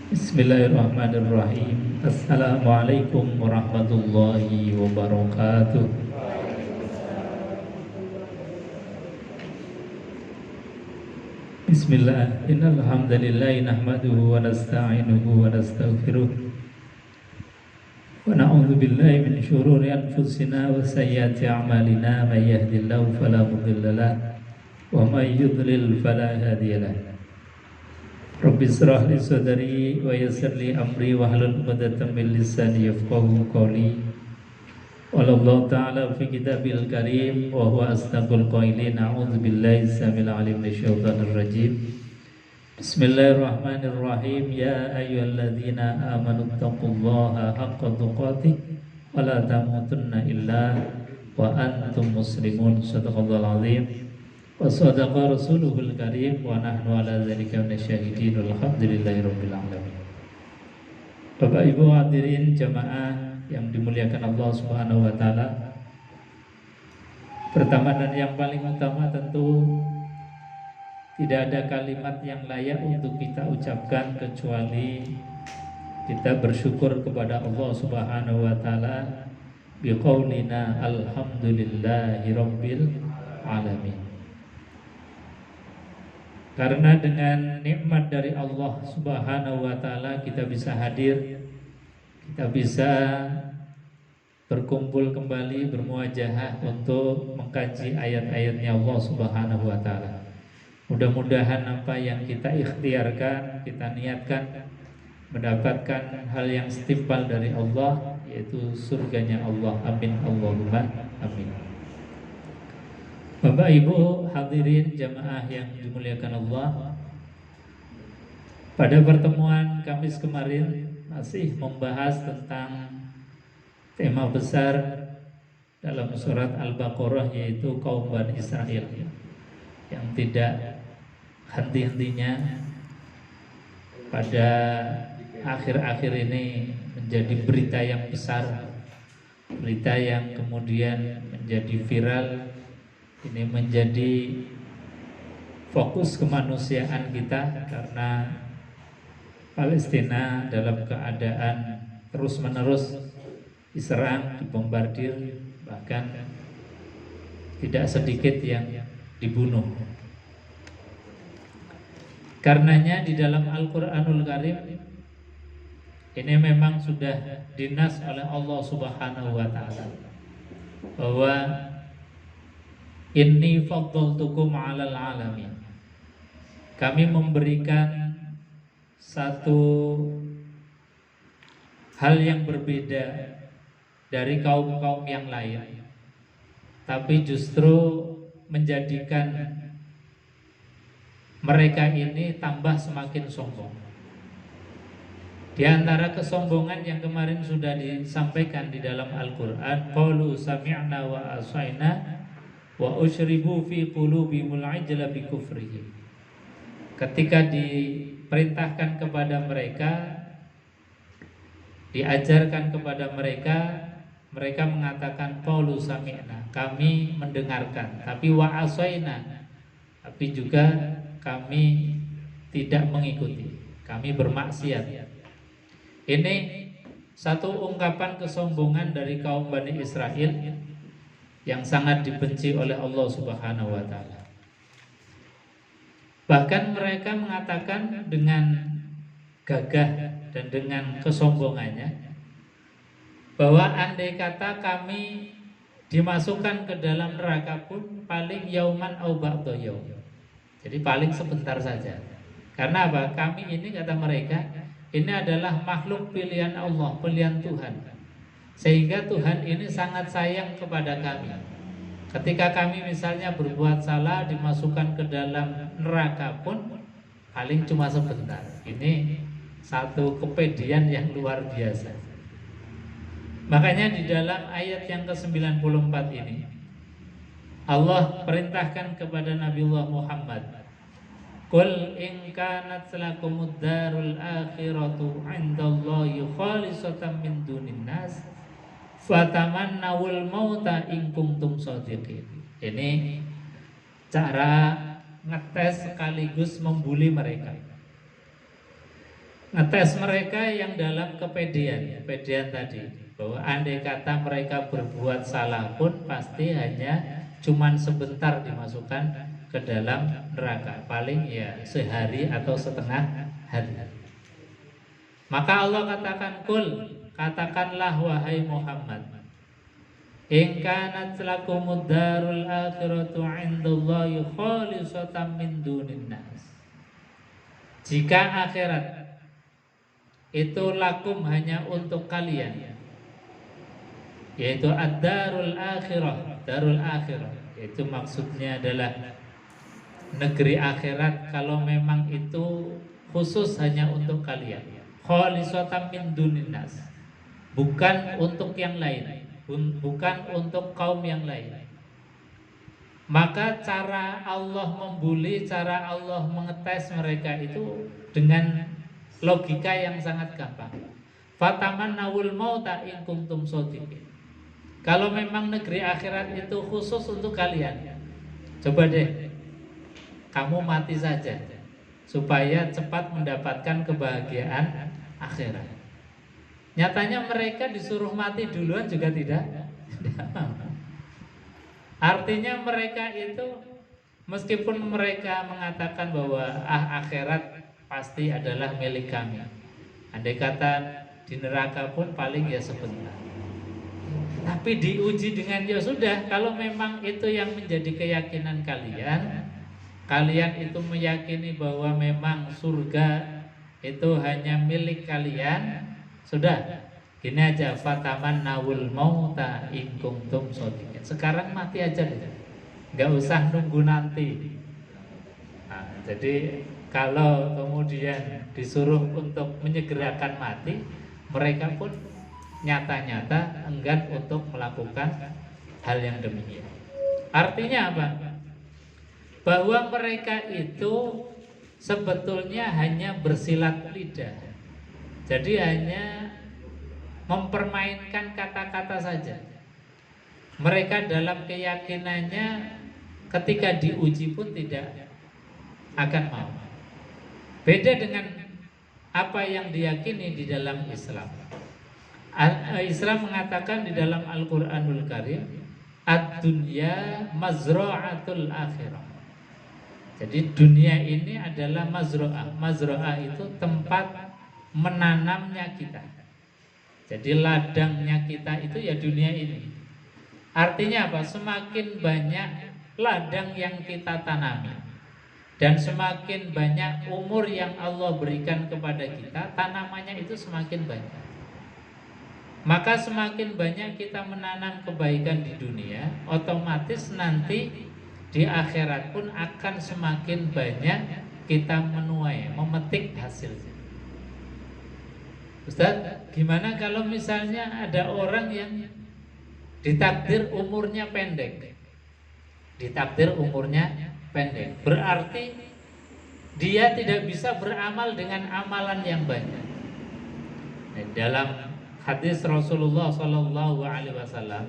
Bismillahirrahmanirrahim. Assalamualaikum warahmatullahi wabarakatuh. Bismillah. Innal hamdalillah nahmaduhu wa nasta'inuhu wa nastaghfiruh. Wa na'udzu billahi min syururi anfusina wa sayyiati a'malina. May yahdihillahu fala mudilla lahu wa may yudlil fala hadiya lahu. Rabbi israh li sadri wa yassir li amri wa hlul 'uqdatam min lisani yafqahu qawli. Qala Allah ta'ala fi kitabil karim wa huwa asdaqul qailin. A'udzu billahi samil alim minasyaitonir rajim. Bismillahirrahmanirrahim. Ya ayyuhalladzina amanu taqullaha haqqa tuqatih wa la tamutunna illa wa antum muslimun. Shadaqallahul azim. Wa sadaqa rasuluhul karim wa nahnu ala dzalika minasyahidin. Alhamdulillahirabbil alamin. Bapak Ibu hadirin jamaah yang dimuliakan Allah Subhanahu wa taala. Pertama dan yang paling utama tentu tidak ada kalimat yang layak untuk kita ucapkan kecuali kita bersyukur kepada Allah Subhanahu wa taala biqaulina alhamdulillahirabbil alamin. Karena dengan nikmat dari Allah Subhanahu wa taala kita bisa hadir, kita bisa berkumpul kembali bermuajahah untuk mengkaji ayat-ayatnya Allah Subhanahu wa taala. Mudah-mudahan apa yang kita ikhtiarkan, kita niatkan mendapatkan hal yang setimpal dari Allah, yaitu surganya Allah. Amin Allahumma amin. Bapak Ibu hadirin jamaah yang dimuliakan Allah, pada pertemuan Kamis kemarin masih membahas tentang tema besar dalam surat Al-Baqarah, yaitu kaum Bani Israel yang tidak henti-hentinya pada akhir-akhir ini menjadi berita yang besar, berita yang kemudian menjadi viral. Ini menjadi fokus kemanusiaan kita karena Palestina dalam keadaan terus-menerus diserang, dibombardir, bahkan tidak sedikit yang dibunuh. Karenanya di dalam Al-Qur'anul Karim ini memang sudah dinas oleh Allah Subhanahu wa taala bahwa inni faddaltukum 'alal 'alamin. Kami memberikan satu hal yang berbeda dari kaum-kaum yang lain, tapi justru menjadikan mereka ini tambah semakin sombong. Di antara kesombongan yang kemarin sudah disampaikan di dalam Al-Qur'an, qalu sami'na wa asaina wa usyribu fi qulubihimul ajla bi kufrihim. Ketika diperintahkan kepada mereka, diajarkan kepada mereka, mereka mengatakan qaulu sami'na, kami mendengarkan, tapi wa asaina, tapi juga kami tidak mengikuti, kami bermaksiat. Ini satu ungkapan kesombongan dari kaum Bani Israel yang sangat dibenci oleh Allah Subhanahu wa taala. Bahkan mereka mengatakan dengan gagah dan dengan kesombongannya bahwa andai kata kami dimasukkan ke dalam neraka pun paling yauman au ba'da yaum. Jadi paling sebentar saja. Karena apa? Kami ini, kata mereka, ini adalah makhluk pilihan Allah, pilihan Tuhan. Sehingga Tuhan ini sangat sayang kepada kami. Ketika kami misalnya berbuat salah, dimasukkan ke dalam neraka pun paling cuma sebentar. Ini satu kepedihan yang luar biasa. Makanya di dalam ayat yang ke-94 ini Allah perintahkan kepada Nabiullah Muhammad, qul in kanat lakumud darul akhiratu 'indallahi khalisatan min dunin nas fatamannawul mauta in kuntum shadiqin. Ini cara ngetes sekaligus membuli mereka. ngetes mereka yang dalam kepedean tadi, bahwa andai kata mereka berbuat salah pun pasti hanya cuman sebentar dimasukkan ke dalam neraka, paling ya sehari atau setengah hari. Maka Allah katakan, kul, katakanlah wahai Muhammad, in kanat lakumud darul akhiratu indallahi khalisatan min dunin nas. Jika akhirat itu lakum hanya untuk kalian, yaitu ad-darul akhirah, darul akhirah, itu maksudnya adalah negeri akhirat. Kalau memang itu khusus hanya untuk kalian, khalisatan min dunin nas, bukan untuk yang lain, bukan untuk kaum yang lain, maka cara Allah membuli, cara Allah mengetes mereka itu dengan logika yang sangat gampang. Fatamannawul mauta in kuntum shodiqin. Kalau memang negeri akhirat itu khusus untuk kalian, coba deh kamu mati saja supaya cepat mendapatkan kebahagiaan akhirat. Nyatanya mereka disuruh mati duluan juga tidak. Artinya mereka itu meskipun mereka mengatakan bahwa akhirat pasti adalah milik kami, andai kata di neraka pun paling ya sebentar, tapi diuji dengan ya sudah, kalau memang itu yang menjadi keyakinan kalian itu meyakini bahwa memang surga itu hanya milik kalian, sudah gini aja, fatamannawul mauta in kuntum shodiqin. Sekarang mati aja deh, nggak usah nunggu nanti. Nah, jadi kalau kemudian disuruh untuk menyegerakan mati, mereka pun nyata-nyata enggan untuk melakukan hal yang demikian. Artinya apa? Bahwa mereka itu sebetulnya hanya bersilat lidah. Jadi hanya mempermainkan kata-kata saja. Mereka dalam keyakinannya ketika diuji pun tidak akan mau. Beda dengan apa yang diyakini di dalam Islam. Islam mengatakan di dalam Al-Quranul Karim, ad-dunya mazra'atul akhirah. Jadi dunia ini adalah mazra'ah. Mazra'ah itu tempat menanamnya kita. Jadi ladangnya kita itu ya dunia ini. Artinya apa? Semakin banyak ladang yang kita tanami dan semakin banyak umur yang Allah berikan kepada kita, tanamannya itu semakin banyak. Maka semakin banyak kita menanam kebaikan di dunia, otomatis nanti di akhirat pun akan semakin banyak kita menuai, memetik hasilnya. Ustaz, gimana kalau misalnya ada orang yang ditakdir umurnya pendek? Ditakdir umurnya pendek, berarti dia tidak bisa beramal dengan amalan yang banyak. Dalam hadis Rasulullah SAW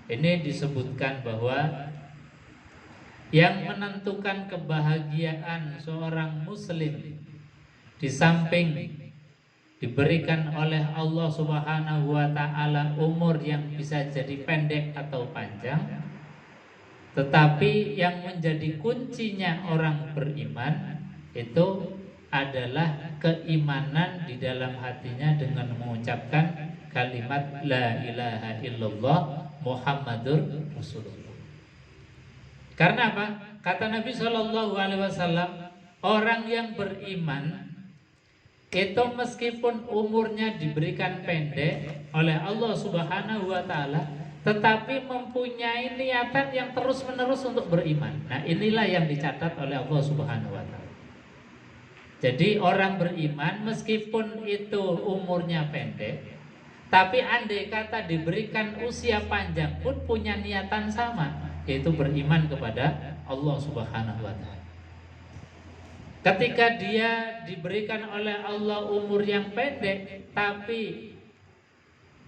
ini disebutkan bahwa yang menentukan kebahagiaan seorang muslim di samping diberikan oleh Allah Subhanahu wa ta'ala umur yang bisa jadi pendek atau panjang, tetapi yang menjadi kuncinya orang beriman itu adalah keimanan di dalam hatinya dengan mengucapkan kalimat la ilaha illallah Muhammadur Rasulullah. Karena apa? Kata Nabi SAW, orang yang beriman itu meskipun umurnya diberikan pendek oleh Allah Subhanahu wa ta'ala, tetapi mempunyai niatan yang terus menerus untuk beriman. Nah, inilah yang dicatat oleh Allah Subhanahu wa ta'ala. Jadi orang beriman meskipun itu umurnya pendek, tapi andai kata diberikan usia panjang pun punya niatan sama, yaitu beriman kepada Allah Subhanahu wa ta'ala. Ketika dia diberikan oleh Allah umur yang pendek, tapi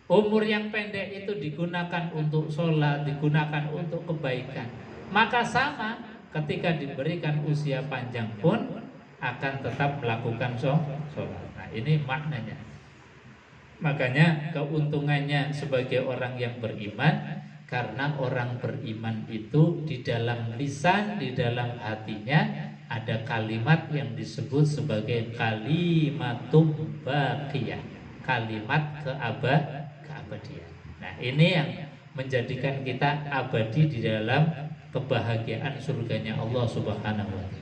umur yang pendek itu digunakan untuk sholat, digunakan untuk kebaikan, maka sama ketika diberikan usia panjang pun akan tetap melakukan sholat. Nah, ini maknanya. Makanya keuntungannya sebagai orang yang beriman, karena orang beriman itu di dalam lisan, di dalam hatinya ada kalimat yang disebut sebagai kalimatum baqiyah, kalimat keabadian. Nah, ini yang menjadikan kita abadi di dalam kebahagiaan surganya Allah Subhanahu wa taala.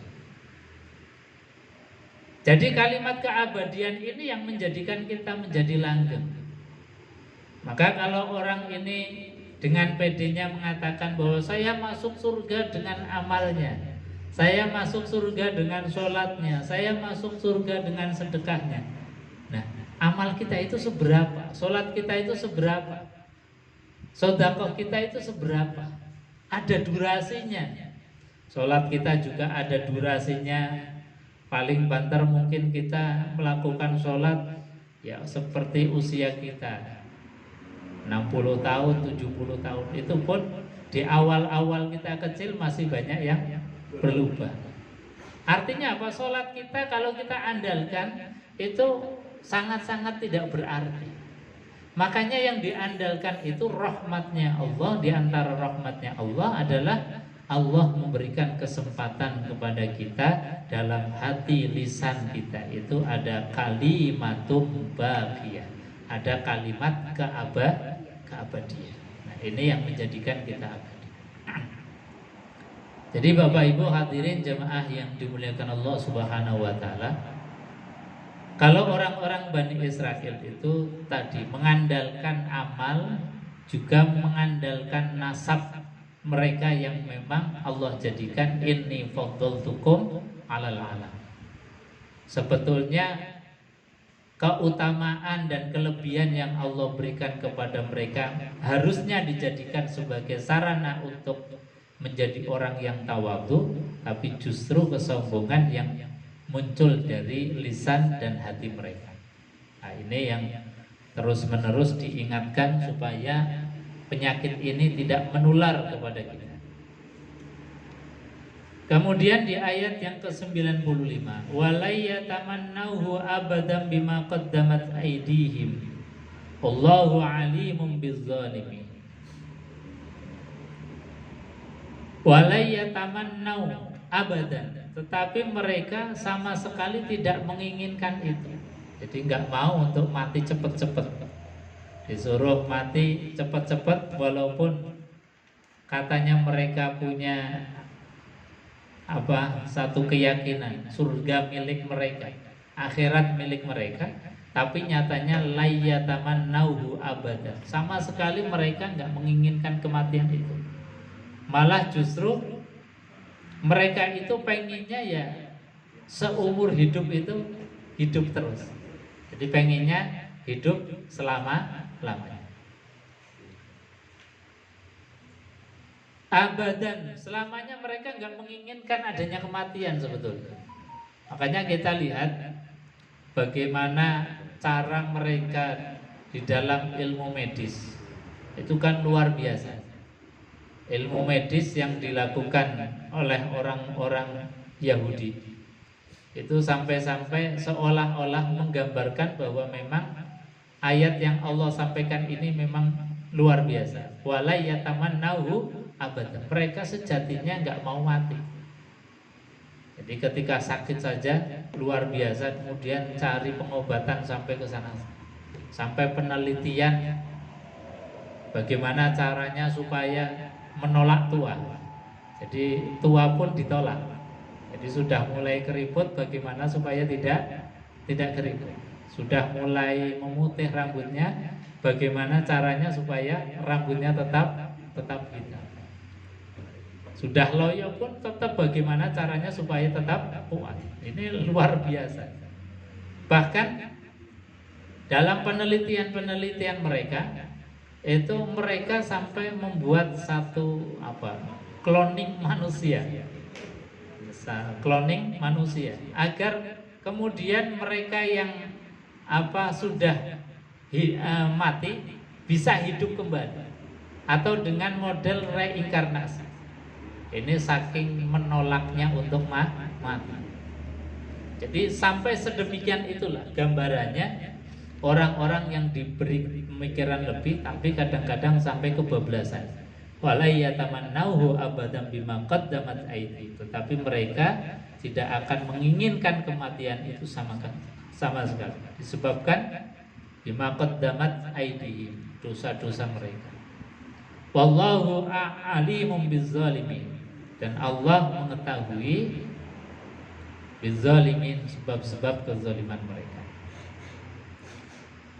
Jadi kalimat keabadian ini yang menjadikan kita menjadi langgeng. Maka kalau orang ini dengan pedenya mengatakan bahwa saya masuk surga dengan amalnya, saya masuk surga dengan sholatnya, saya masuk surga dengan sedekahnya. Nah, amal kita itu seberapa? Sholat kita itu seberapa? Sedekah kita itu seberapa? Ada durasinya. Sholat kita juga ada durasinya. Paling banter mungkin kita melakukan sholat ya seperti usia kita 60 tahun, 70 tahun. Itu pun di awal-awal kita kecil masih banyak yang berubah. Artinya apa? Sholat kita kalau kita andalkan itu sangat-sangat tidak berarti. Makanya yang diandalkan itu rahmatnya Allah. Di antara rahmatnya Allah adalah Allah memberikan kesempatan kepada kita dalam hati lisan kita itu ada kalimatum baqiyah, ada kalimat keabadian. Nah, ini yang menjadikan kita abadi. Jadi Bapak Ibu hadirin jemaah yang dimuliakan Allah Subhanahu wa taala, kalau orang-orang Bani Israel itu tadi mengandalkan amal, juga mengandalkan nasab mereka yang memang Allah jadikan inni faddaltukum alal alam. Sebetulnya keutamaan dan kelebihan yang Allah berikan kepada mereka harusnya dijadikan sebagai sarana untuk menjadi orang yang tawadhu, tapi justru kesombongan yang muncul dari lisan dan hati mereka. Nah, ini yang terus-menerus diingatkan supaya penyakit ini tidak menular kepada kita. Kemudian di ayat yang ke-95, walayatamannauhu abadan bima qaddamat aydihim wallahu alimun bizzalimin. Walayatamannau abadan, tetapi mereka sama sekali tidak menginginkan itu. Jadi nggak mau untuk mati cepat-cepat. Disuruh mati cepat-cepat walaupun katanya mereka punya satu keyakinan surga milik mereka, akhirat milik mereka, tapi nyatanya layatamannauhu abada. Sama sekali mereka nggak menginginkan kematian itu. Malah justru mereka itu pengennya ya seumur hidup itu hidup terus. Jadi pengennya hidup selama-lamanya. Abadan, selamanya mereka nggak menginginkan adanya kematian sebetulnya. Makanya kita lihat bagaimana cara mereka di dalam ilmu medis. Itu kan luar biasa. Ilmu medis yang dilakukan oleh orang-orang Yahudi itu sampai-sampai seolah-olah menggambarkan bahwa memang ayat yang Allah sampaikan ini memang luar biasa. Wala yatamannauhu abada. Mereka sejatinya nggak mau mati. Jadi ketika sakit saja luar biasa, kemudian cari pengobatan sampai ke sana, sampai penelitian bagaimana caranya supaya menolak tua. Jadi tua pun ditolak. Jadi sudah mulai keriput, bagaimana supaya tidak keriput. Sudah mulai memutih rambutnya, bagaimana caranya supaya rambutnya tetap hitam. Sudah loyo pun tetap bagaimana caranya supaya tetap kuat. Ini luar biasa. Bahkan dalam penelitian mereka itu mereka sampai membuat satu cloning manusia. Cloning manusia agar kemudian mereka yang sudah mati bisa hidup kembali atau dengan model reinkarnasi. Ini saking menolaknya untuk mati. Jadi sampai sedemikian itulah gambarannya orang-orang yang diberi pemikiran lebih tapi kadang-kadang sampai kebablasan. Wala yatamannauhu abadan bima qaddamat aydihim. Tetapi mereka tidak akan menginginkan kematian itu sama sekali. Disebabkan bima qaddamat aydihim, dosa-dosa mereka. Wallahu a'limum bizzalimin. Dan Allah mengetahui bizzalimin, sebab-sebab kezaliman mereka.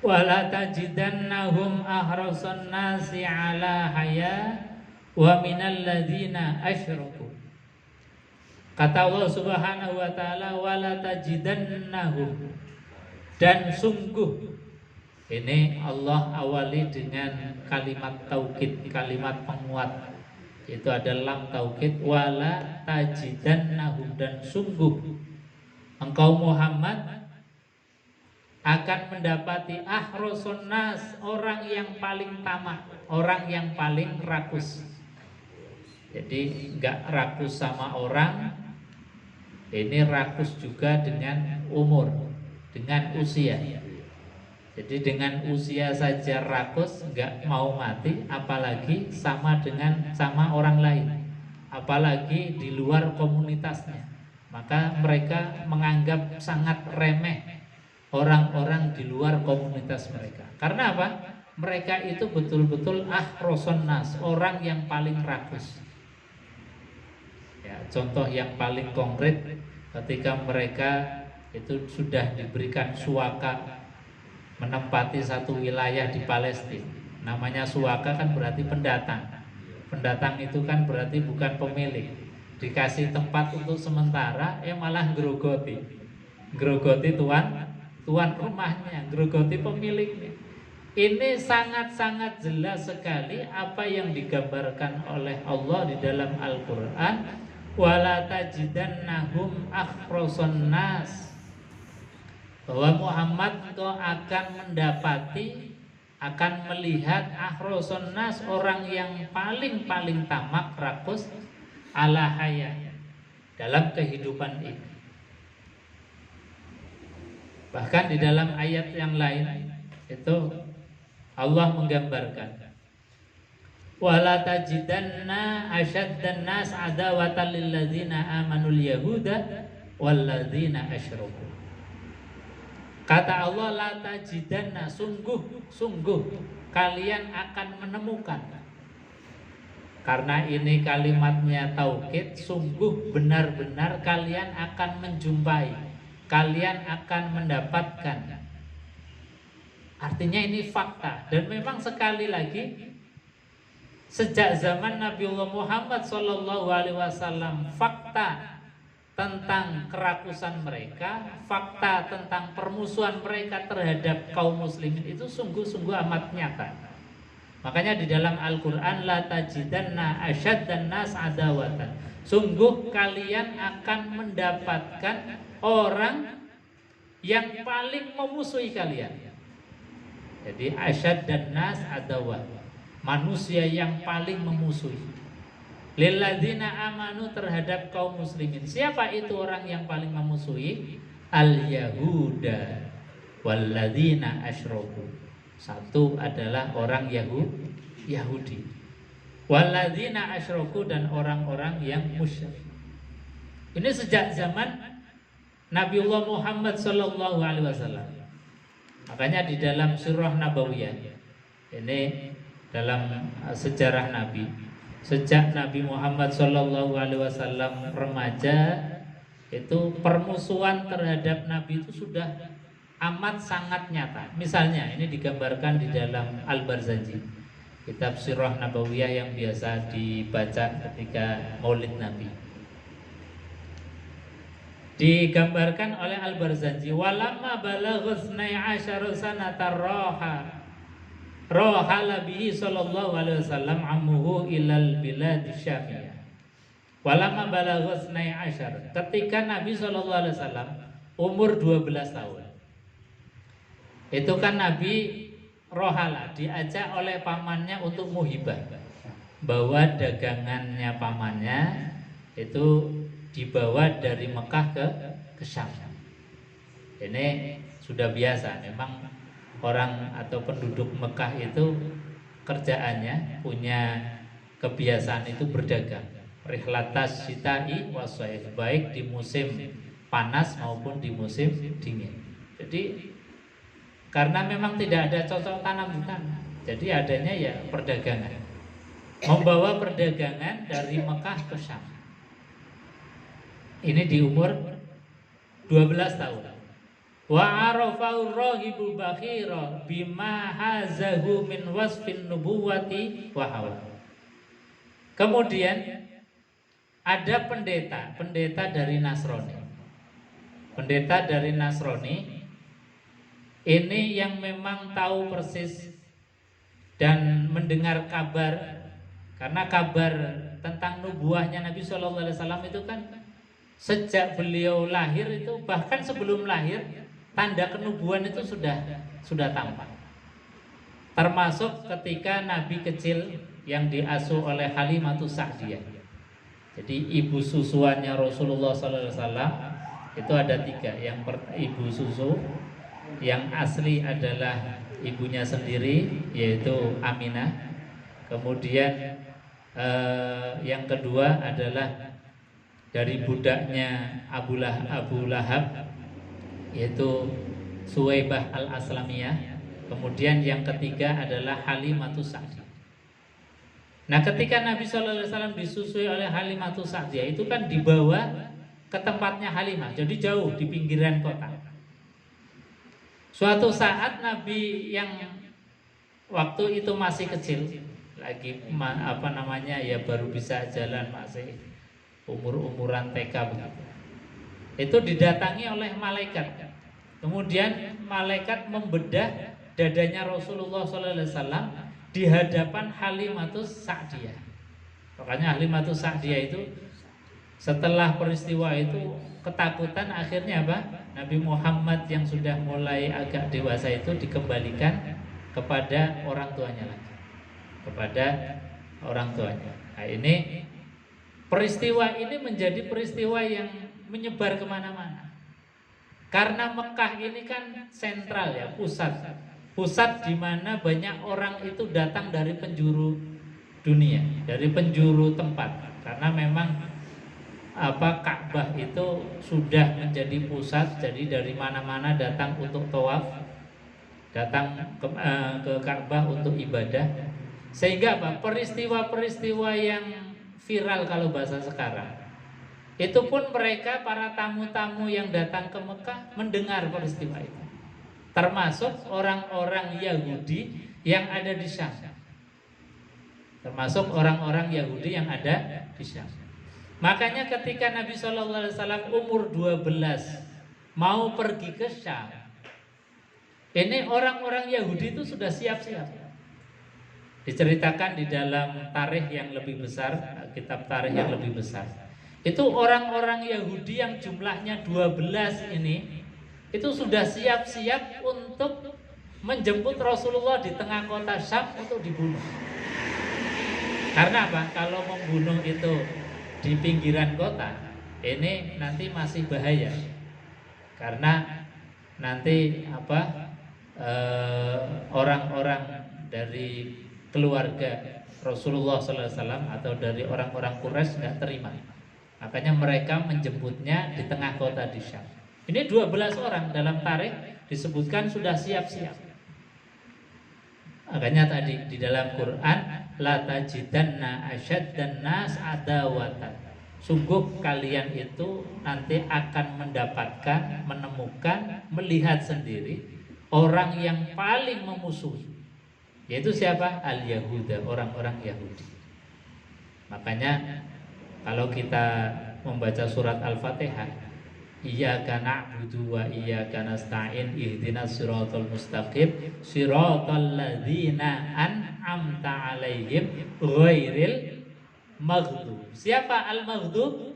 Wala tajidannahum ahrasan nasi ala haya wa minal ladzina asyraku. Kata Allah Subhanahu wa taala, wala tajidannahum, dan sungguh, ini Allah awali dengan kalimat taukid, kalimat penguat, itu adalah lam taukid. Wala tajidannahum, dan sungguh engkau Muhammad akan mendapati ahrosun nas, orang yang paling tamak, orang yang paling rakus. Jadi enggak rakus sama orang, ini rakus juga dengan umur, dengan usia. Jadi dengan usia saja rakus, enggak mau mati, apalagi sama orang lain, apalagi di luar komunitasnya. Maka mereka menganggap sangat remeh orang-orang di luar komunitas mereka. Karena apa? Mereka itu betul-betul ahroson nas, orang yang paling rakus. Ya, contoh yang paling konkret ketika mereka itu sudah diberikan suaka menempati satu wilayah di Palestina. Namanya suaka kan berarti pendatang. Pendatang itu kan berarti bukan pemilik. Dikasih tempat untuk sementara, malah grogoti tuan rumahnya, grogoti pemiliknya. Ini sangat-sangat jelas sekali apa yang digambarkan oleh Allah di dalam Al-Quran. Wala tajidannahum akhroson nas, bahwa Muhammad engkau akan mendapati, akan melihat akhroson nas, orang yang paling tamak, rakus, ala haya, dalam kehidupan ini. Bahkan di dalam ayat yang lain itu Allah menggambarkan, wala tajidanna asyaddan nas adawatan lil ladzina amanul yahuda wal ladzina asyraku. Kata Allah, la tajidanna, sungguh kalian akan menemukan. Karena ini kalimatnya taukid, sungguh benar-benar kalian akan menjumpai, kalian akan mendapatkan. Artinya ini fakta. Dan memang sekali lagi, sejak zaman Nabiullah Muhammad SAW, fakta tentang kerakusan mereka, fakta tentang permusuhan mereka terhadap kaum muslimin itu sungguh-sungguh amat nyata. Makanya di dalam Al-Quran, la tajidanna asyaddan nas adawatan, sungguh kalian akan mendapatkan orang yang paling memusuhi kalian. Jadi asyaddan nas adawah, manusia yang paling memusuhi. Lilladzina amanu, terhadap kaum muslimin. Siapa itu orang yang paling memusuhi? Al-Yahuda walladzina asyraku. Satu adalah orang Yahudi. Walladzina asyraku, dan orang-orang yang musyrik. Ini sejak zaman Nabiullah Muhammad SAW. Makanya di dalam surah Nabawiyah, ini dalam sejarah Nabi, sejak Nabi Muhammad SAW remaja, itu permusuhan terhadap Nabi itu sudah amat sangat nyata. Misalnya ini digambarkan di dalam Al-Barzanji, kitab Sirah Nabawiyah yang biasa dibaca ketika Maulid Nabi. Digambarkan oleh Al-Barzanji, walamma balagha 12 sanata rohala bihi sallallahu alaihi wasallam ammuhu ilal bilad syamiyah. Walamma balagha 12, ketika Nabi sallallahu alaihi wasallam umur 12 tahun. Itu kan Nabi rohala, diajak oleh pamannya untuk muhibah, bawa dagangannya pamannya itu dibawa dari Mekah ke Syam. Ini sudah biasa, memang orang atau penduduk Mekah itu kerjaannya punya kebiasaan itu berdagang. Rihlatas syita'i wasyaif, baik di musim panas maupun di musim dingin. Jadi karena memang tidak ada cocok tanam di tanah, jadi adanya ya perdagangan. Membawa perdagangan dari Mekah ke Syam. Ini di umur 12 tahun. Wa arafahu rahibul bakhira bima hazahu min wasfin nubuwati wa hawa. Kemudian ada pendeta dari Nasrani. Pendeta dari Nasrani ini yang memang tahu persis dan mendengar kabar, karena kabar tentang nubuahnya Nabi SAW itu kan sejak beliau lahir itu, bahkan sebelum lahir tanda kenubuan itu sudah tampak. Termasuk ketika Nabi kecil yang diasuh oleh Halimatus Sa'diyah. Jadi ibu susuannya Rasulullah SAW itu ada 3. Yang ibu susu yang asli adalah ibunya sendiri, yaitu Aminah. Kemudian yang kedua adalah dari budaknya Abu Lahab, yaitu Suwaibah al-Aslamiyah. Kemudian yang ketiga adalah Halimatus Sa'diyah. Nah, ketika Nabi SAW disusui oleh Halimatus Sa'diyah itu kan dibawa ke tempatnya Halimah, jadi jauh di pinggiran kota. Suatu saat Nabi yang waktu itu masih kecil, lagi ya baru bisa jalan, masih umur-umuran TK begitu, itu didatangi oleh malaikat. Kemudian malaikat membedah dadanya Rasulullah SAW di hadapan Halimatus Sa'diyah. Makanya Halimatus Sa'diyah itu setelah peristiwa itu ketakutan, akhirnya apa? Nabi Muhammad yang sudah mulai agak dewasa itu dikembalikan kepada orang tuanya lagi, kepada orang tuanya. Nah, ini peristiwa ini menjadi peristiwa yang menyebar kemana-mana. Karena Mekah ini kan sentral ya, pusat di mana banyak orang itu datang dari penjuru dunia, dari penjuru tempat. Karena memang Ka'bah itu sudah menjadi pusat, jadi dari mana-mana datang untuk tawaf, datang ke Ka'bah untuk ibadah. Sehingga peristiwa-peristiwa yang viral kalau bahasa sekarang, itu pun mereka para tamu-tamu yang datang ke Mekah mendengar peristiwa itu, termasuk orang-orang Yahudi yang ada di Syam. Makanya ketika Nabi SAW umur 12 mau pergi ke Syam, ini orang-orang Yahudi itu sudah siap-siap. Diceritakan di dalam tarikh yang lebih besar, kitab tarikh yang lebih besar, itu orang-orang Yahudi yang jumlahnya 12 ini itu sudah siap-siap untuk menjemput Rasulullah di tengah kota Syam untuk dibunuh. Karena apa? Kalau membunuh itu di pinggiran kota, ini nanti masih bahaya. Karena nanti orang-orang dari keluarga Rasulullah SAW atau dari orang-orang Quraisy nggak terima. Makanya mereka menjemputnya di tengah kota di Syam. Ini 12 orang dalam tarikh disebutkan sudah siap-siap. Makanya tadi di dalam Quran, la tajidanna asyaddan nas adawatan. Sungguh kalian itu nanti akan mendapatkan, menemukan, melihat sendiri orang yang paling memusuhi, yaitu siapa? Al-Yahuda, orang-orang Yahudi. Makanya kalau kita membaca surat Al-Fatihah, iyyaka na'budu wa iyyaka nasta'in ihdinas siratal mustaqim siratal ladzina an'amta 'alaihim ghairil maghdub. Siapa al-maghdub?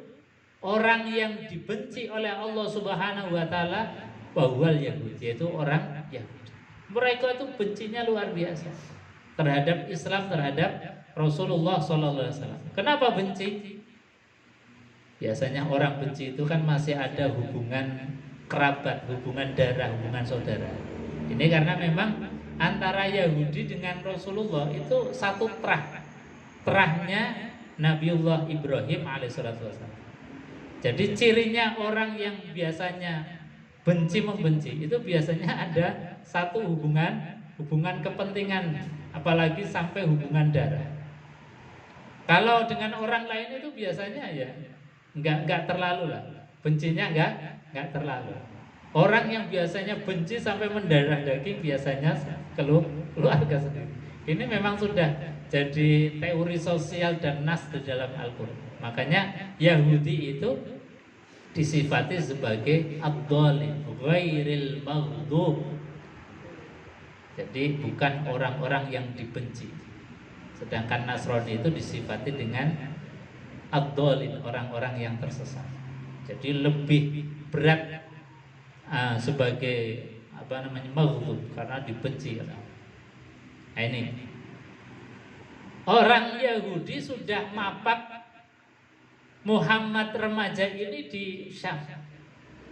Orang yang dibenci oleh Allah Subhanahu wa taala, wahwal Yahudi, yaitu orang Yahudi. Mereka itu bencinya luar biasa terhadap Islam, terhadap Rasulullah sallallahu alaihi wasallam. Kenapa benci? Biasanya orang benci itu kan masih ada hubungan kerabat, hubungan darah, hubungan saudara. Ini karena memang antara Yahudi dengan Rasulullah itu satu terahnya Nabiullah Ibrahim alaihissalatu wassalam. Jadi cirinya orang yang biasanya benci membenci itu biasanya ada satu hubungan kepentingan, apalagi sampai hubungan darah. Kalau dengan orang lain itu biasanya ya nggak terlalu lah, bencinya nggak terlalu. Orang yang biasanya benci sampai mendarah daging biasanya keluarga sendiri. Ini memang sudah jadi teori sosial dan nas di dalam Al-Quran. Makanya Yahudi itu disifati sebagai ad-dhalim, ghairil maghdub. Jadi bukan orang-orang yang dibenci. Sedangkan Nasrani itu disifati dengan ad-dhalim, orang-orang yang tersesat. Jadi lebih berat sebagai maghdub karena dibenci. Nah, ini orang Yahudi sudah mapak Muhammad remaja ini di Syam.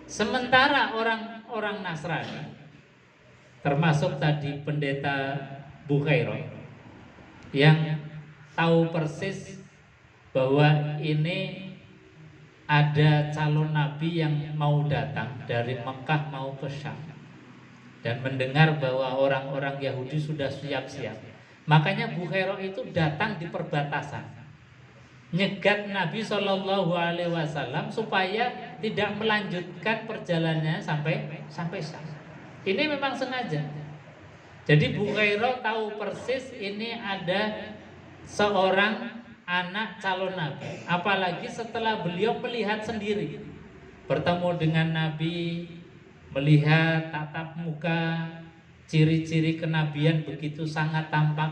Sementara orang Nasrani, termasuk tadi pendeta Bukhairah, yang tahu persis bahwa ini ada calon nabi yang mau datang dari Mekah mau ke Syam, dan mendengar bahwa orang-orang Yahudi sudah siap-siap. Makanya Bukhairah itu datang di perbatasan, nyegat Nabi SAW supaya tidak melanjutkan perjalanannya sampai Syam. Ini memang sengaja. Jadi Bukhairah tahu persis ini ada seorang anak calon Nabi, apalagi setelah beliau melihat sendiri, bertemu dengan Nabi, melihat tatap muka, ciri-ciri kenabian begitu sangat tampak.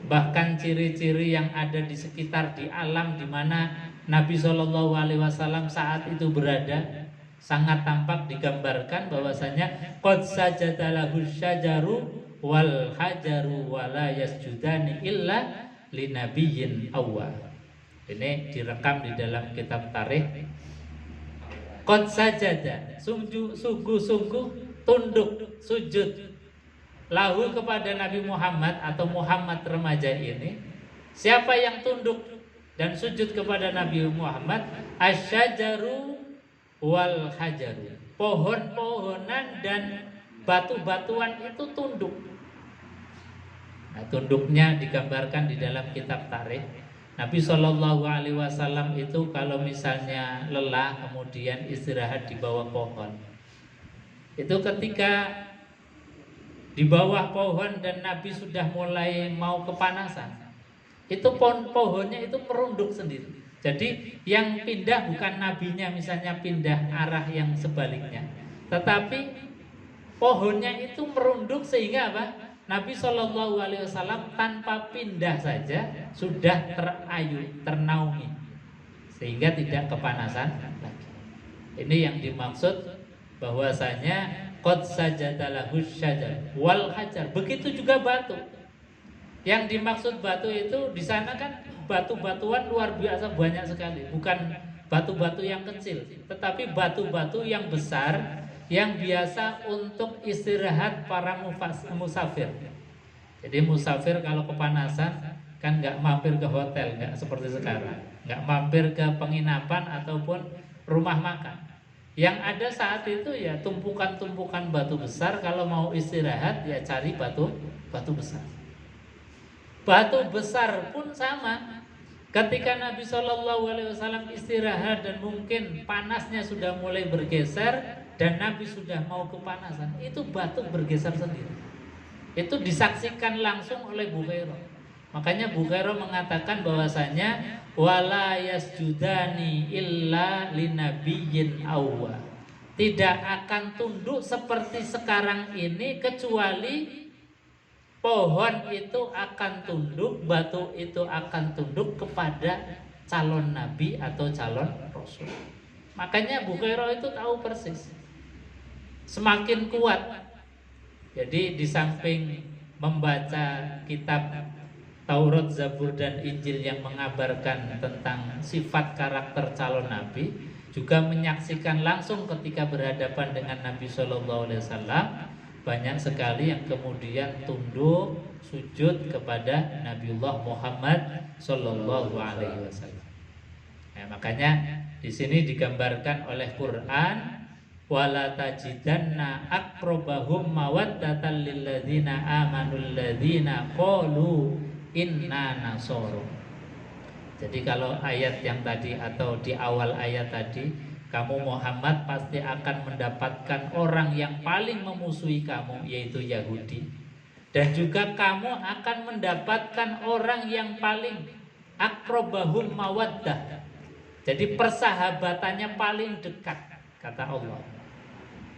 Bahkan ciri-ciri yang ada di sekitar di alam di mana Nabi SAW saat itu berada sangat tampak digambarkan bahwasanya qad sajadalahu syajaru wal hajaru wala yasjudani illa linabiyyin awwal. Ini direkam di dalam kitab tarikh. Qad sajada, sungguh-sungguh tunduk sujud lahu kepada Nabi Muhammad atau Muhammad remaja ini. Siapa yang tunduk dan sujud kepada Nabi Muhammad? Asyajaru wal hajaru, pohon-pohonan dan batu-batuan itu tunduk. Nah, tunduknya digambarkan di dalam kitab tarikh. Nabi SAW itu kalau misalnya lelah kemudian istirahat di bawah pohon. Itu ketika di bawah pohon dan Nabi sudah mulai mau kepanasan, itu pohonnya itu merunduk sendiri. Jadi yang pindah bukan nabinya, misalnya pindah arah yang sebaliknya, tetapi pohonnya itu merunduk sehingga apa? Nabi SAW tanpa pindah saja sudah ternaungi sehingga tidak kepanasan lagi. Ini yang dimaksud bahwasanya qad sajadalahu syajar wal hajar. Begitu juga batu. Yang dimaksud batu itu di sana kan batu-batuan luar biasa banyak sekali. Bukan batu-batu yang kecil, tetapi batu-batu yang besar yang biasa untuk istirahat para musafir. Jadi musafir kalau kepanasan kan nggak mampir ke hotel, nggak seperti sekarang, nggak mampir ke penginapan ataupun rumah makan. Yang ada saat itu ya tumpukan-tumpukan batu besar. Kalau mau istirahat ya cari batu besar. Batu besar pun sama. Ketika Nabi SAW istirahat dan mungkin panasnya sudah mulai bergeser dan Nabi sudah mau kepanasan, itu batu bergeser sendiri. Itu disaksikan langsung oleh Bukhairah. Makanya Bukhairah mengatakan bahwasanya wala yasjudani illa linabiyyin awwa. Tidak akan tunduk seperti sekarang ini kecuali pohon itu akan tunduk, batu itu akan tunduk kepada calon nabi atau calon rasul. Makanya Bukhairah itu tahu persis. Semakin kuat. Jadi di samping membaca kitab Taurat, Zabur dan Injil yang mengabarkan tentang sifat karakter calon nabi, juga menyaksikan langsung ketika berhadapan dengan Nabi Shallallahu Alaihi Wasallam, banyak sekali yang kemudian tunduk sujud kepada Nabiullah Muhammad Shallallahu Alaihi Wasallam. Nah, makanya di sini digambarkan oleh Quran, wala tajidanna aqrabahum mawaddatan lil ladzina amanul ladzina qalu inna nasara. Jadi kalau ayat yang tadi atau di awal ayat tadi, kamu Muhammad pasti akan mendapatkan orang yang paling memusuhi kamu, yaitu Yahudi. Dan juga kamu akan mendapatkan orang yang paling aqrabahum mawaddah. Jadi persahabatannya paling dekat, kata Allah.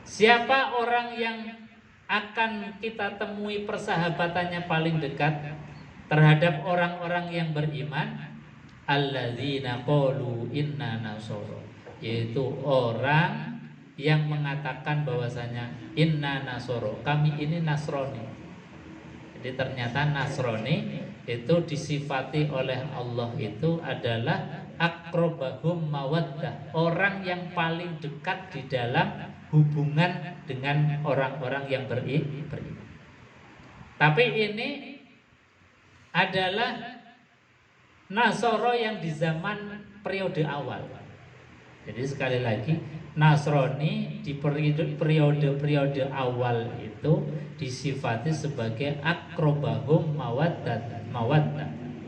Siapa orang yang akan kita temui persahabatannya paling dekat terhadap orang-orang yang beriman? Alladzina qalu inna nasara, yaitu orang yang mengatakan bahwasanya inna nasara, kami ini Nasrani. Jadi ternyata Nasrani itu disifati oleh Allah itu adalah aqrabahum mawaddah, orang yang paling dekat di dalam hubungan dengan orang-orang yang beriman. Tapi ini adalah Nasoro yang di zaman periode awal. Jadi sekali lagi, Nasrani di periode awal itu disifati sebagai aqrabahum mawaddah,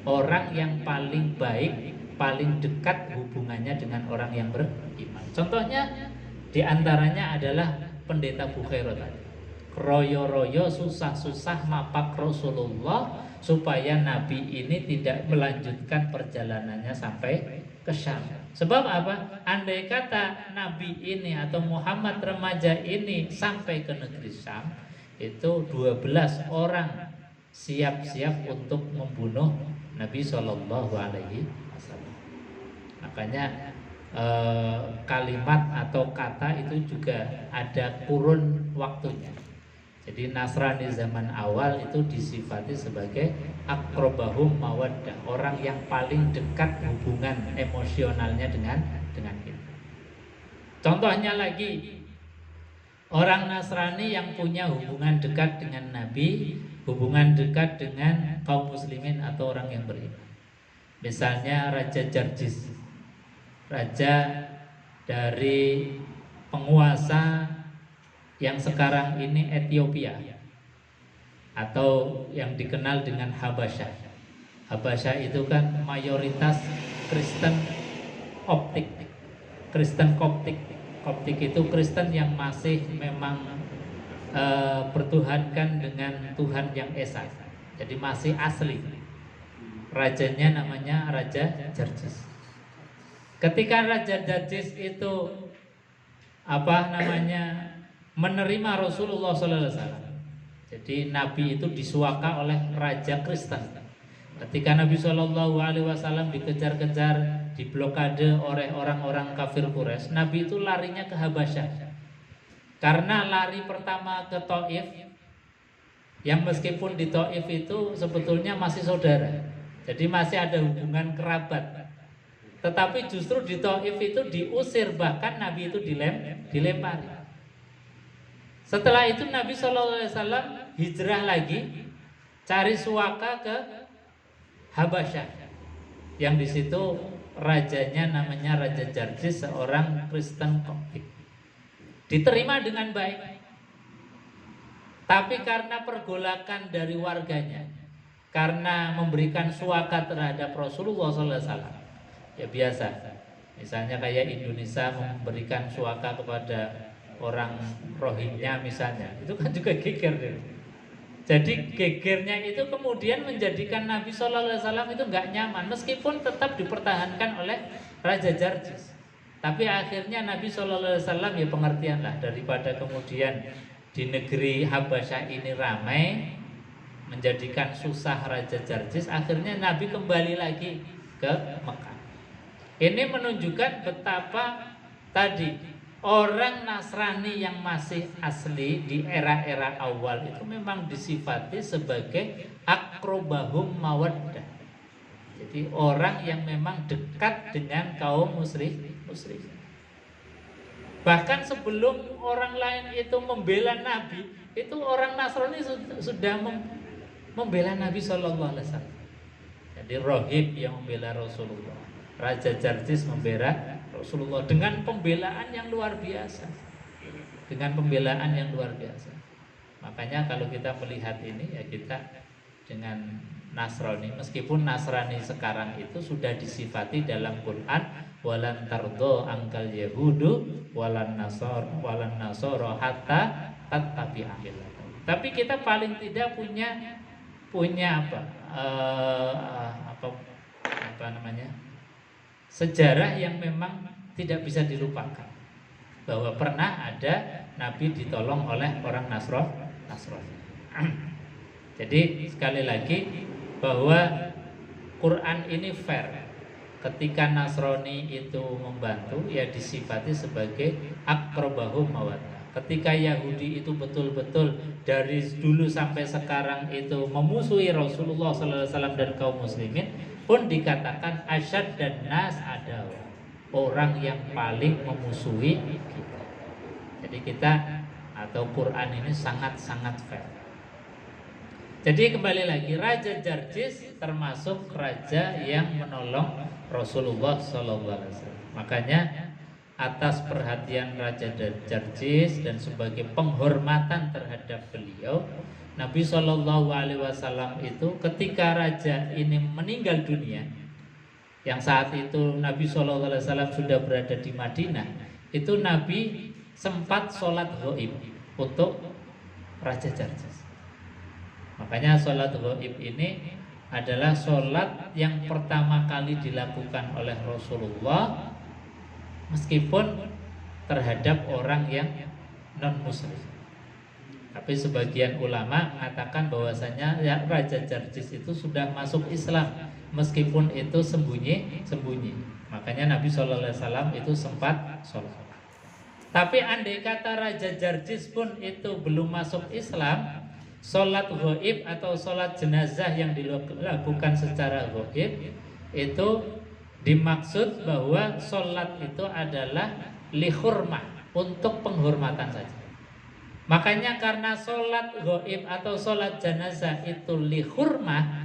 orang yang paling baik, paling dekat hubungannya dengan orang yang beriman. Contohnya diantaranya adalah pendeta Bukhairo tadi. Royo-royo susah-susah mapak Rasulullah supaya Nabi ini tidak melanjutkan perjalanannya sampai ke Syam. Sebab apa? Andai kata Nabi ini atau Muhammad remaja ini sampai ke negeri Syam, itu 12 orang siap-siap untuk membunuh Nabi Shallallahu Alaihi Wasallam. Makanya kalimat atau kata itu juga ada kurun waktunya. Jadi Nasrani zaman awal itu disifati sebagai aqrabahum mawaddah, orang yang paling dekat hubungan emosionalnya dengan kita. Contohnya lagi, orang Nasrani yang punya hubungan dekat dengan Nabi, hubungan dekat dengan kaum muslimin atau orang yang beriman. Misalnya Raja Jarjis, raja dari penguasa yang sekarang ini Ethiopia atau yang dikenal dengan Habasyah. Habasyah itu kan mayoritas Kristen Koptik. Kristen Koptik. Koptik itu Kristen yang masih memang bertuhankan dengan Tuhan yang esa. Jadi masih asli. Rajanya namanya Raja Jarjis. Ketika Raja Jarjis itu menerima Rasulullah SAW. Jadi Nabi itu disuaka oleh Raja Kristen. Ketika Nabi SAW dikejar-kejar, diblokade oleh orang-orang kafir Quraisy, Nabi itu larinya ke Habasyah. Karena lari pertama ke Taif, yang meskipun di Taif itu sebetulnya masih saudara, jadi masih ada hubungan kerabat. Tetapi justru di Taif itu diusir, bahkan Nabi itu dilempari. Setelah itu Nabi SAW hijrah lagi, cari suaka ke Habasyah, yang di situ rajanya namanya Raja Jarjis, seorang Kristen Koptik. Diterima dengan baik, tapi karena pergolakan dari warganya, karena memberikan suaka terhadap Rasulullah SAW, ya biasa. Misalnya kayak Indonesia memberikan suaka kepada orang Rohingya misalnya, itu kan juga geger deh. Jadi gegernya itu kemudian menjadikan Nabi SAW itu nggak nyaman, meskipun tetap dipertahankan oleh Raja Jarjis. Tapi akhirnya Nabi SAW ya pengertian lah, daripada kemudian di negeri Habasyah ini ramai menjadikan susah Raja Jarjis, akhirnya Nabi kembali lagi ke Mekah. Ini menunjukkan betapa tadi orang Nasrani yang masih asli di era-era awal itu memang disifati sebagai aqrabahum mawaddah. Jadi orang yang memang dekat dengan kaum musyrik. Bahkan sebelum orang lain itu membela Nabi, itu orang Nasrani sudah membela Nabi Shallallahu Alaihi Wasallam. Jadi rohib yang membela Rasulullah, Raja Jarjis membela Rasulullah dengan pembelaan yang luar biasa, Makanya kalau kita melihat ini ya kita dengan Nasrani, meskipun Nasrani sekarang itu sudah disifati dalam Quran, walan tardo angkal yahudu walan nasoro hatta tattabi'a millatahu. Tapi kita paling tidak punya sejarah yang memang tidak bisa dilupakan, bahwa pernah ada Nabi ditolong oleh orang Nasrani. Jadi sekali lagi bahwa Quran ini fair. Ketika Nasrani itu membantu, ya disifati sebagai aqrabahum mawaddah. Ketika Yahudi itu betul-betul dari dulu sampai sekarang itu memusuhi Rasulullah SAW dan kaum muslimin, pun dikatakan asyad dan nas adalah orang yang paling memusuhi kita. Jadi kita atau Quran ini sangat-sangat fair. Jadi kembali lagi, Raja Jarjis termasuk raja yang menolong Rasulullah SAW. Makanya atas perhatian Raja Jarjis dan sebagai penghormatan terhadap beliau, Nabi SAW itu ketika raja ini meninggal dunia, yang saat itu Nabi SAW sudah berada di Madinah, itu Nabi sempat sholat ghaib untuk Raja Jarjis. Makanya sholat ghaib ini adalah sholat yang pertama kali dilakukan oleh Rasulullah meskipun terhadap orang yang non-muslim. Tapi sebagian ulama mengatakan bahwasanya ya, Raja Jarjis itu sudah masuk Islam meskipun itu sembunyi. Makanya Nabi SAW itu sempat sholat. Tapi andai kata Raja Jarjis pun itu belum masuk Islam, sholat ghaib atau sholat jenazah yang dilakukan secara ghaib itu dimaksud bahwa sholat itu adalah lihurmah, untuk penghormatan saja. Makanya karena sholat ghaib atau sholat jenazah itu lihurmah,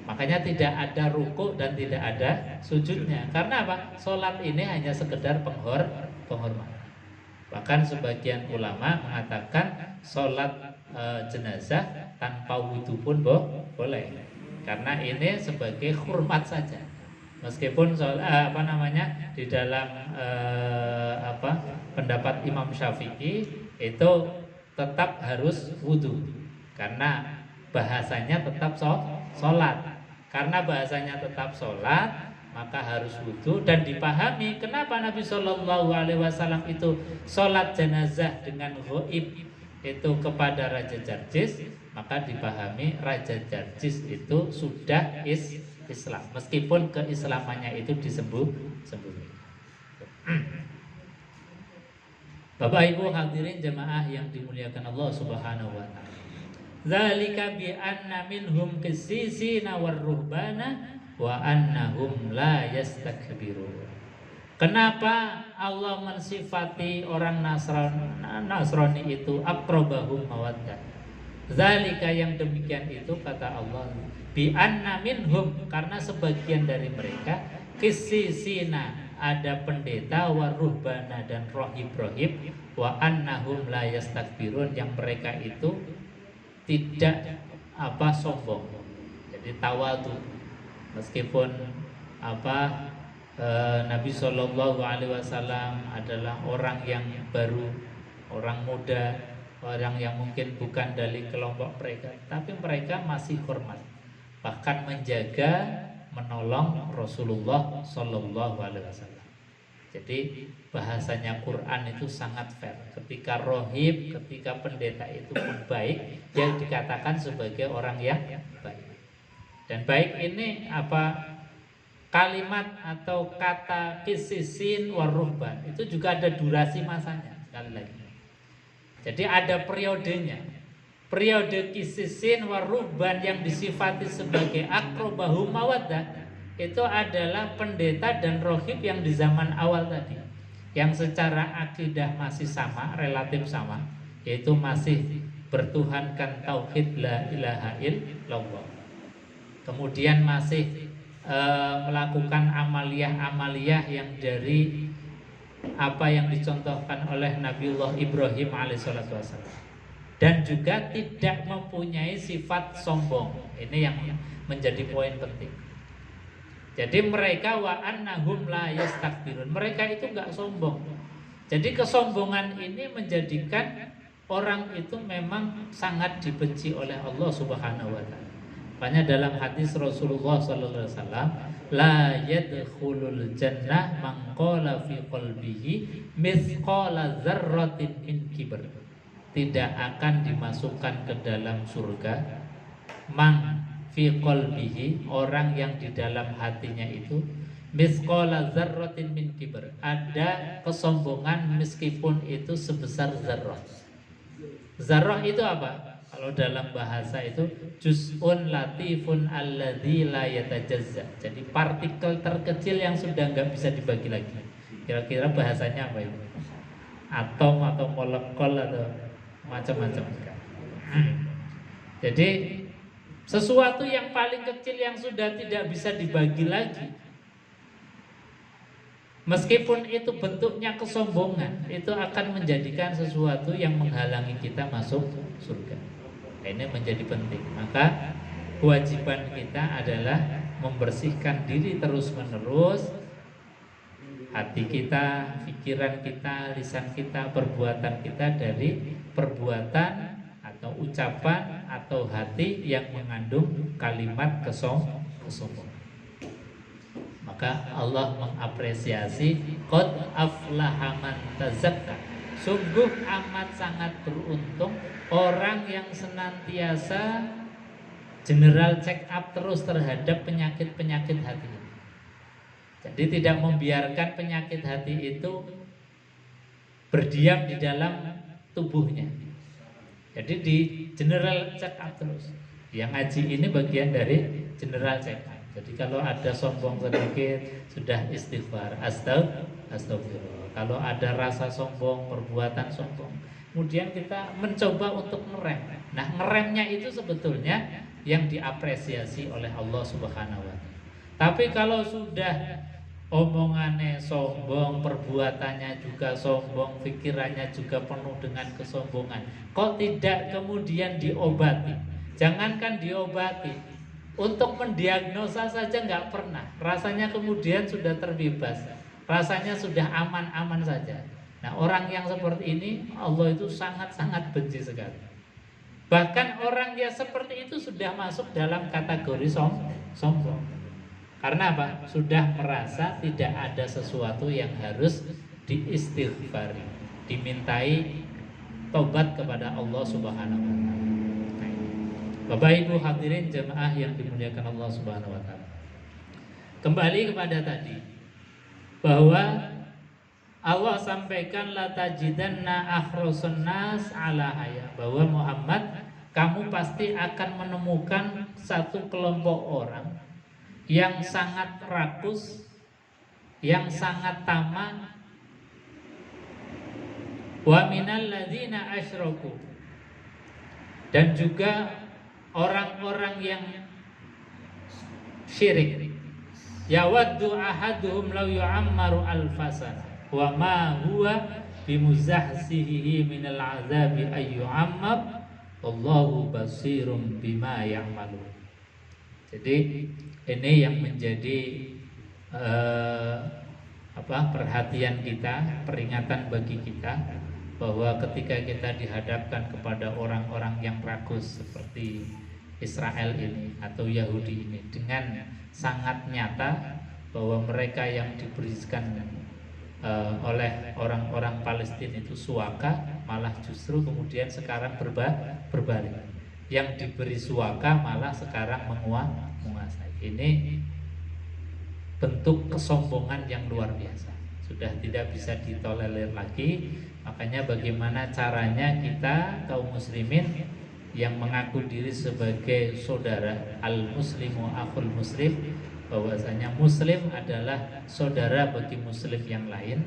makanya tidak ada ruku dan tidak ada sujudnya. Karena apa? Sholat ini hanya sekedar penghormatan. Bahkan sebagian ulama mengatakan sholat jenazah tanpa wudhu pun boleh, karena ini sebagai hormat saja. Meskipun di dalam pendapat Imam Syafi'i itu tetap harus wudhu, karena bahasanya tetap sholat. Karena bahasanya tetap sholat, maka harus wudhu. Dan dipahami kenapa Nabi SAW itu sholat jenazah dengan ghaib itu kepada Raja Jarjis, maka dipahami Raja Jarjis itu sudah Islam, meskipun keislamannya itu disembunyikan. Bapak Ibu hadirin jemaah yang dimuliakan Allah Subhanahu wa taala. Zalika bi anna minhum qissisina warruhbana wa annahum la yastakbirun. Kenapa Allah mensifati orang Nasrani itu aqrabahum mawaddah? Zalika, yang demikian itu kata Allah, bi anna minhum, karena sebagian dari mereka, qissisina, ada pendeta, waruhbana, dan rohib-rohib, wa annahum la yastakbirun, yang mereka itu tidak sombong, jadi tawadu. Meskipun Nabi Shallallahu Alaihi Wasallam adalah orang yang baru, orang muda, orang yang mungkin bukan dari kelompok mereka, tapi mereka masih hormat, bahkan menjaga, menolong Rasulullah Shallallahu Alaihi Wasallam. Jadi bahasanya Quran itu sangat fair. Ketika rohib, ketika pendeta itu pun baik, dia dikatakan sebagai orang yang baik. Dan baik ini kalimat atau kata qisisin waruhban itu juga ada durasi masanya, sekali lagi. Jadi ada periodenya. Periode qisisin waruhban yang disifati sebagai aqrabahum mawaddah itu adalah pendeta dan rohib yang di zaman awal tadi. yang secara akidah masih sama, relatif sama, yaitu masih bertuhankan tauhid la ilaha illallah. Kemudian masih melakukan amaliyah-amaliyah yang dari apa yang dicontohkan oleh Nabiullah Ibrahim alaihissalatu wassalam, dan juga tidak mempunyai sifat sombong. Ini yang menjadi poin penting. Jadi mereka wa annahum la yastakbirun, mereka itu enggak sombong. Jadi kesombongan ini menjadikan orang itu memang sangat dibenci oleh Allah Subhanahu wa taala. Makanya dalam hadis Rasulullah sallallahu alaihi wasallam, la yadkhulul jannah man qala fi qalbihi mithqala dzarratin min kibr. Tidak akan dimasukkan ke dalam surga man fi qalbihi, orang yang di dalam hatinya itu mithqala dzarratin min kibr, ada kesombongan meskipun itu sebesar zarrah. Zarrah itu apa? Kalau dalam bahasa itu juz'un latifun alladzi la yatajazza. Jadi partikel terkecil yang sudah nggak bisa dibagi lagi. Kira-kira bahasanya apa itu? Atom atau molekul atau macam-macam. Jadi sesuatu yang paling kecil yang sudah tidak bisa dibagi lagi, meskipun itu bentuknya kesombongan, itu akan menjadikan sesuatu yang menghalangi kita masuk surga. Ini menjadi penting. Maka kewajiban kita adalah membersihkan diri terus-menerus, hati kita, pikiran kita, lisan kita, perbuatan kita dari perbuatan atau ucapan atau hati yang mengandung kalimat kesombongan. Maka Allah mengapresiasi qad aflaha man tazakka. Sungguh amat sangat beruntung orang yang senantiasa general check up terus terhadap penyakit-penyakit hati. Jadi tidak membiarkan penyakit hati itu berdiam di dalam tubuhnya. Jadi di general check up terus. Yang ngaji ini bagian dari general check up. Jadi kalau ada sombong sedikit sudah istighfar, astagfirullah. Kalau ada rasa sombong, perbuatan sombong, kemudian kita mencoba untuk ngerem. Nah, ngeremnya itu sebetulnya yang diapresiasi oleh Allah Subhanahu wa taala. Tapi kalau sudah omongannya sombong, perbuatannya juga sombong, pikirannya juga penuh dengan kesombongan, kok tidak kemudian diobati? Jangankan diobati, untuk mendiagnosa saja nggak pernah. Rasanya kemudian sudah terbebas, rasanya sudah aman-aman saja. Nah, orang yang seperti ini Allah itu sangat-sangat benci sekali. Bahkan orang yang seperti itu sudah masuk dalam kategori sombong. Karena apa? Sudah merasa tidak ada sesuatu yang harus diistighfari, dimintai tobat kepada Allah Subhanahu wa taala. Bapak Ibu hadirin jemaah yang dimuliakan Allah Subhanahu wa taala. Kembali kepada tadi bahwa Allah sampaikan la tajidanna akhrasun nas ala haya, bahwa Muhammad, kamu pasti akan menemukan satu kelompok orang yang sangat rakus, yang sangat tamak. Wa minal ladzina asyraku, dan juga orang-orang yang syirik. Yawaddu ahaduhum law yu'ammaru alfasana wa ma huwa bimuzahzihi minal azabi ayyu'ammar wallahu basirum bima ya'malun. Jadi ini yang menjadi perhatian kita, peringatan bagi kita, bahwa ketika kita dihadapkan kepada orang-orang yang rakus seperti Israel ini atau Yahudi ini, dengan sangat nyata bahwa mereka yang diberikan oleh orang-orang Palestina itu suaka, malah justru kemudian sekarang berbalik. Yang diberi suaka malah sekarang menguasai. Ini bentuk kesombongan yang luar biasa, sudah tidak bisa ditolerir lagi. Makanya bagaimana caranya kita kaum muslimin yang mengaku diri sebagai saudara, al-muslimu akhul muslim, bahwasanya muslim adalah saudara bagi muslim yang lain,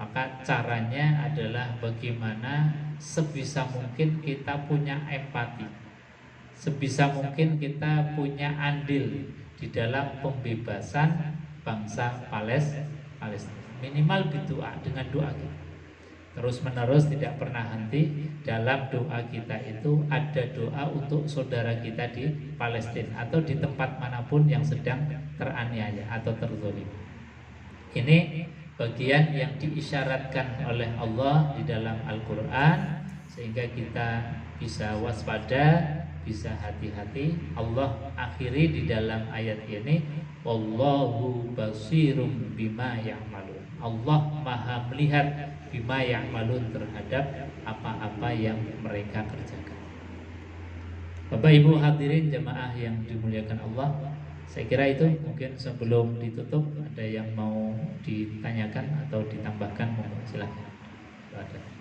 Maka caranya adalah bagaimana sebisa mungkin kita punya empati, sebisa mungkin kita punya andil di dalam pembebasan bangsa Palestina. Minimal berdoa dengan doa kita. Terus menerus tidak pernah henti dalam doa kita itu ada doa untuk saudara kita di Palestina atau di tempat manapun yang sedang teraniaya atau terzalim. Ini bagian yang diisyaratkan oleh Allah di dalam Al-Quran sehingga kita bisa waspada, bisa hati-hati. Allah akhiri di dalam ayat ini, wallahu basirum bima ya'malun. Allah maha melihat bima ya'malun, terhadap apa-apa yang mereka kerjakan. Bapak Ibu hadirin jamaah yang dimuliakan Allah, saya kira itu mungkin sebelum ditutup ada yang mau ditanyakan atau ditambahkan, monggo silakan. Ada.